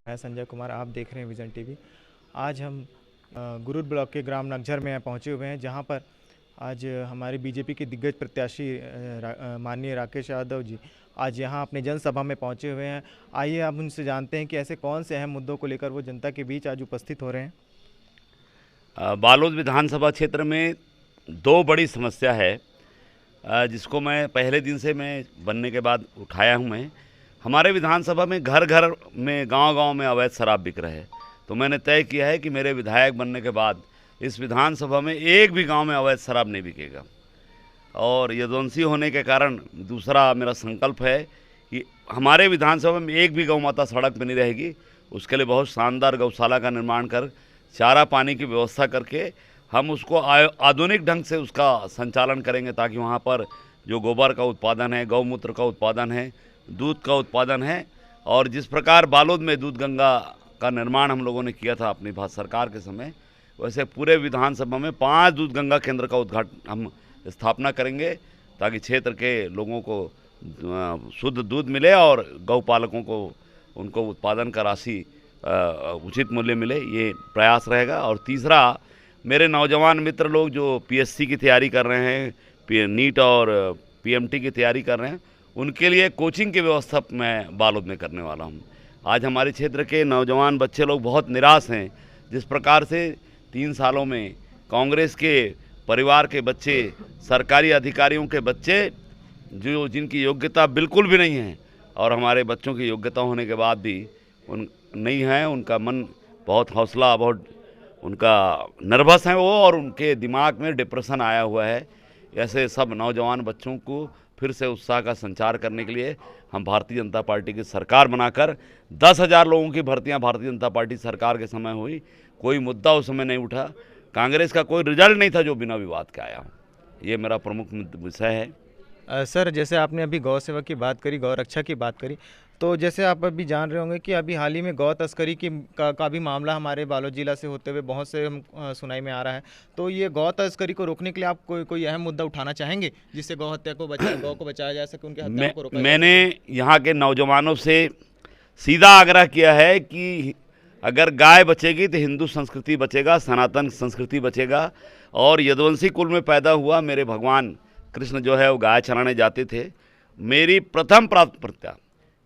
मैं संजय कुमार, आप देख रहे हैं विजन टीवी। आज हम गुरुद ब्लॉक के ग्राम नगझर में पहुंचे हुए हैं, जहां पर आज हमारे बीजेपी के दिग्गज प्रत्याशी माननीय राकेश यादव जी आज यहां अपने जनसभा में पहुंचे हुए हैं। आइए आप उनसे जानते हैं कि ऐसे कौन से अहम मुद्दों को लेकर वो जनता के बीच आज उपस्थित हो रहे हैं। बालोद विधानसभा क्षेत्र में दो बड़ी समस्या है, जिसको मैं पहले दिन से मैं बनने के बाद उठाया हूँ। मैं हमारे विधानसभा में घर घर में गांव-गांव में अवैध शराब बिक रहे हैं। तो मैंने तय किया है कि मेरे विधायक बनने के बाद इस विधानसभा में एक भी गांव में अवैध शराब नहीं बिकेगा। और यदुवंशी होने के कारण दूसरा मेरा संकल्प है कि हमारे विधानसभा में एक भी गौ माता सड़क पर नहीं रहेगी। उसके लिए बहुत शानदार गौशाला का निर्माण कर चारा पानी की व्यवस्था करके हम उसको आधुनिक ढंग से उसका संचालन करेंगे, ताकि वहाँ पर जो गोबर का उत्पादन है, गौमूत्र का उत्पादन है, दूध का उत्पादन है, और जिस प्रकार बालोद में दूध गंगा का निर्माण हम लोगों ने किया था अपनी भारत सरकार के समय, वैसे पूरे विधानसभा में 5 दूध गंगा केंद्र का उद्घाटन हम स्थापना करेंगे, ताकि क्षेत्र के लोगों को शुद्ध दूध मिले और गौ पालकों को उनको उत्पादन का राशि उचित मूल्य मिले। ये प्रयास रहेगा। और तीसरा, मेरे नौजवान मित्र लोग जो पीएससी की तैयारी कर रहे हैं, नीट और पीएमटी की तैयारी कर रहे हैं, उनके लिए कोचिंग की व्यवस्था मैं बालोद में करने वाला हूं। आज हमारे क्षेत्र के नौजवान बच्चे लोग बहुत निराश हैं। जिस प्रकार से 3 सालों में कांग्रेस के परिवार के बच्चे, सरकारी अधिकारियों के बच्चे जिनकी योग्यता बिल्कुल भी नहीं है, और हमारे बच्चों की योग्यता होने के बाद भी नहीं है, उनका मन बहुत हौसला, बहुत उनका नर्वस है वो, और उनके दिमाग में डिप्रेशन आया हुआ है। ऐसे सब नौजवान बच्चों को फिर से उत्साह का संचार करने के लिए हम भारतीय जनता पार्टी की सरकार बनाकर 10,000 लोगों की भर्तियां भारतीय जनता पार्टी सरकार के समय हुई। कोई मुद्दा उस समय नहीं उठा, कांग्रेस का कोई रिजल्ट नहीं था जो बिना विवाद के आया। ये मेरा प्रमुख विषय है। सर, जैसे आपने अभी गौ सेवा की बात करी, गौ रक्षा की बात करी, तो जैसे आप अभी जान रहे होंगे कि अभी हाल ही में गौ तस्करी का भी मामला हमारे बालोद जिला से होते हुए बहुत से सुनाई में आ रहा है। तो ये गौ तस्करी को रोकने के लिए आप कोई अहम मुद्दा उठाना चाहेंगे, जिससे गौ हत्या को गौ को बचाया जा सके, उनकी हत्या को रोका? मैंने यहाँ के नौजवानों से सीधा आग्रह किया है कि अगर गाय बचेगी तो हिंदू संस्कृति बचेगा, सनातन संस्कृति बचेगा। और यदुवंशी कुल में पैदा हुआ मेरे भगवान कृष्ण जो है वो गाय चराने जाते थे। मेरी प्रथम प्राथमिकता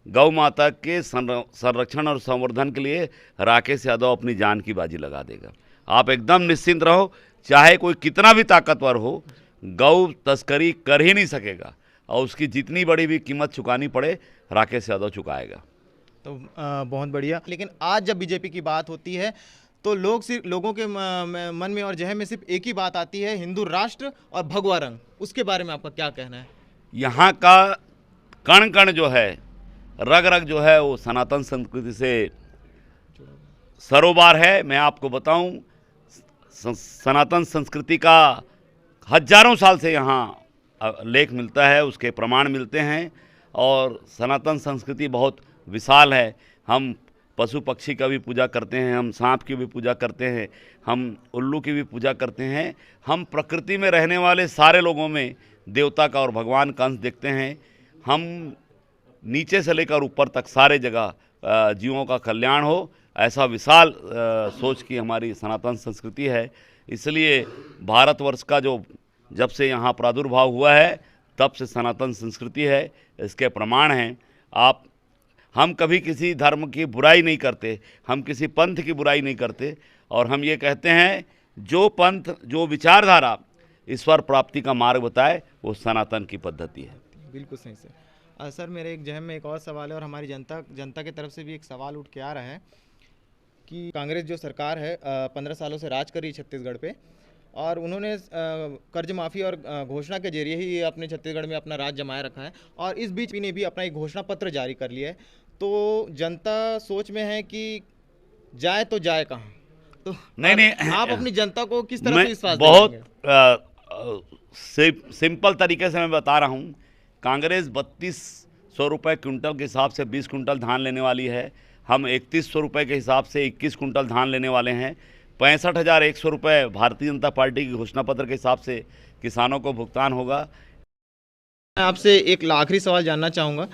गौ माता के संरक्षण और संवर्धन के लिए राकेश यादव अपनी जान की बाजी लगा देगा। आप एकदम निश्चिंत रहो, चाहे कोई कितना भी ताकतवर हो, गौ तस्करी कर ही नहीं सकेगा, और उसकी जितनी बड़ी भी कीमत चुकानी पड़े राकेश यादव चुकाएगा। तो बहुत बढ़िया। लेकिन आज जब बीजेपी की बात होती है तो लोगों के मन में और जहन में सिर्फ एक ही बात आती है, हिंदू राष्ट्र और भगवा रंग। उसके बारे में आपका क्या कहना है? यहाँ का कण कण जो है, रग रग जो है, वो सनातन संस्कृति से सरोबार है। मैं आपको बताऊं, सनातन संस्कृति का हजारों साल से यहाँ लेख मिलता है, उसके प्रमाण मिलते हैं। और सनातन संस्कृति बहुत विशाल है। हम पशु पक्षी का भी पूजा करते हैं, हम सांप की भी पूजा करते हैं, हम उल्लू की भी पूजा करते हैं। हम प्रकृति में रहने वाले सारे लोगों में देवता का और भगवान का अंश देखते हैं। हम नीचे से लेकर ऊपर तक सारे जगह जीवों का कल्याण हो, ऐसा विशाल सोच की हमारी सनातन संस्कृति है। इसलिए भारतवर्ष का जो जब से यहाँ प्रादुर्भाव हुआ है तब से सनातन संस्कृति है, इसके प्रमाण हैं। हम कभी किसी धर्म की बुराई नहीं करते, हम किसी पंथ की बुराई नहीं करते, और हम ये कहते हैं जो पंथ, जो विचारधारा ईश्वर प्राप्ति का मार्ग बताए, वो सनातन की पद्धति है। बिल्कुल सही सर। सर, मेरे एक जहन में एक और सवाल है, और हमारी जनता की तरफ से भी एक सवाल उठ के आ रहा है कि कांग्रेस जो सरकार है 15 सालों से राज कर रही छत्तीसगढ़ पे, और उन्होंने कर्ज माफ़ी और घोषणा के जरिए ही अपने छत्तीसगढ़ में अपना राज जमाए रखा है, और इस बीच ने भी अपना एक घोषणा पत्र जारी कर लिया है। तो जनता सोच में है कि जाए तो जाए कहाँ? तो नहीं, आप अपनी जनता को किस तरह से विश्वास बहुत सिंपल तरीके से मैं बता रहा हूँ। कांग्रेस 3200 रुपये क्विंटल के हिसाब से 20 कुंटल धान लेने वाली है। हम 3100 रुपये के हिसाब से 21 कुंटल धान लेने वाले हैं। 65,100 रुपये भारतीय जनता पार्टी की घोषणा पत्र के हिसाब से किसानों को भुगतान होगा। मैं आपसे एक आखिरी सवाल जानना चाहूँगा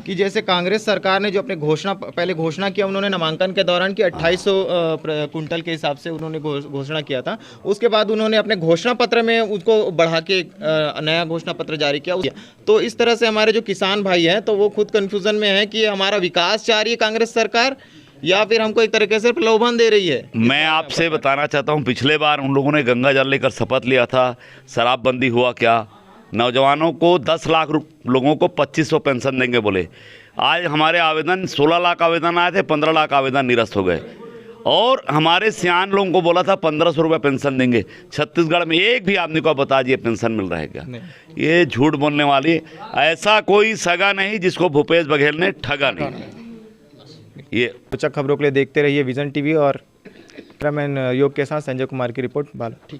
कि जैसे कांग्रेस सरकार ने जो अपने पहले घोषणा किया, उन्होंने नामांकन के दौरान कि 2800 कुंटल के हिसाब से उन्होंने घोषणा किया था। उसके बाद उन्होंने अपने घोषणा पत्र में उसको बढ़ा के नया घोषणा पत्र जारी किया। तो इस तरह से हमारे जो किसान भाई हैं तो वो खुद कन्फ्यूज़न में है कि हमारा विकास चाह रही है कांग्रेस सरकार या फिर हमको एक तरीके से प्रलोभन दे रही है। मैं आपसे बताना चाहता हूँ, पिछले बार उन लोगों ने गंगा जल लेकर शपथ लिया था, शराबबंदी हुआ क्या? नौजवानों को 10 लाख लोगों को 2500 पेंशन देंगे बोले। आज हमारे आवेदन 16 लाख आवेदन आए थे, 15 लाख आवेदन निरस्त हो गए। और हमारे सियान लोगों को बोला था 1500 रुपये पेंशन देंगे। छत्तीसगढ़ में एक भी आदमी को बता दिए पेंशन मिल रहा है क्या? ये झूठ बोलने वाली, ऐसा कोई सगा नहीं जिसको भूपेश बघेल ने ठगा नहीं। ये रोचक खबरों के लिए देखते रहिए विजन टीवी और कैमरामैन योग के साथ संजय कुमार की रिपोर्ट बाला।